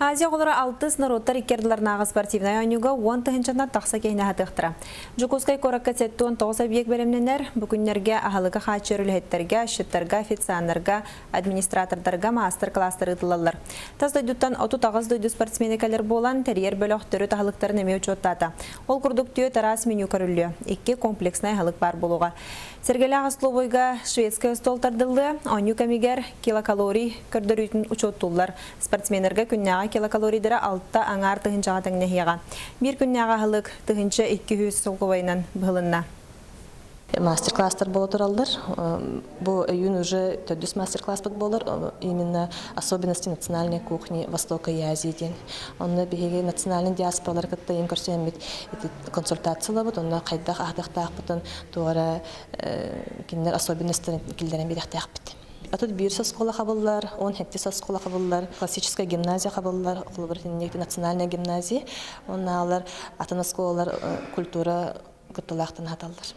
Азия олары 6 народтар икерділернағы спортивная ойнуға 10 тұхынчана тақса кейіне хатықтыра. Жукускай коракка сеттуын 9 объект бөлімненер бүкіннерге ағалығы қачырылеттерге, шыттарға, официанларға, администратордарға мастер-кластар ұтылалар. Таздойдуттан 30 дойду спортсменекалер болан терьер бөліқ түрі тағылықтарын әме учоттата. Ол күрдік түйе тарас меню көрілі. 2 комплексный ағалық бар болуға. Сергелі Ағасловойға шведская столтардылы, ойну кәмегер килокалорий көрдірійтін учоттулар. Спортсменерге күнняға килокалорийдері 6 аңар тұхынчаға тәңнехияға. Bir күнняға ғылық тұхынча 200 солғывайынан бұғылынна. Мастер-класстар болу туралдыр. Бұл июнь уже төдіс мастер-класс болар. Именно особенности национальной кухни Востока и Азии ден. Онны бігеге национальный диаспоралар кітті ең көрсенмет консультациялар бұд. Онны қайдақ ағдақтақ бұтын туара кендер особенностарын келдерін беректақ біт. Атыд bir соскола қабыллар, 17 соскола қабыллар, классическая гимназия қабыллар, национальная гимназия. Онны алар атына сколалар культура күттілақтың аталдар.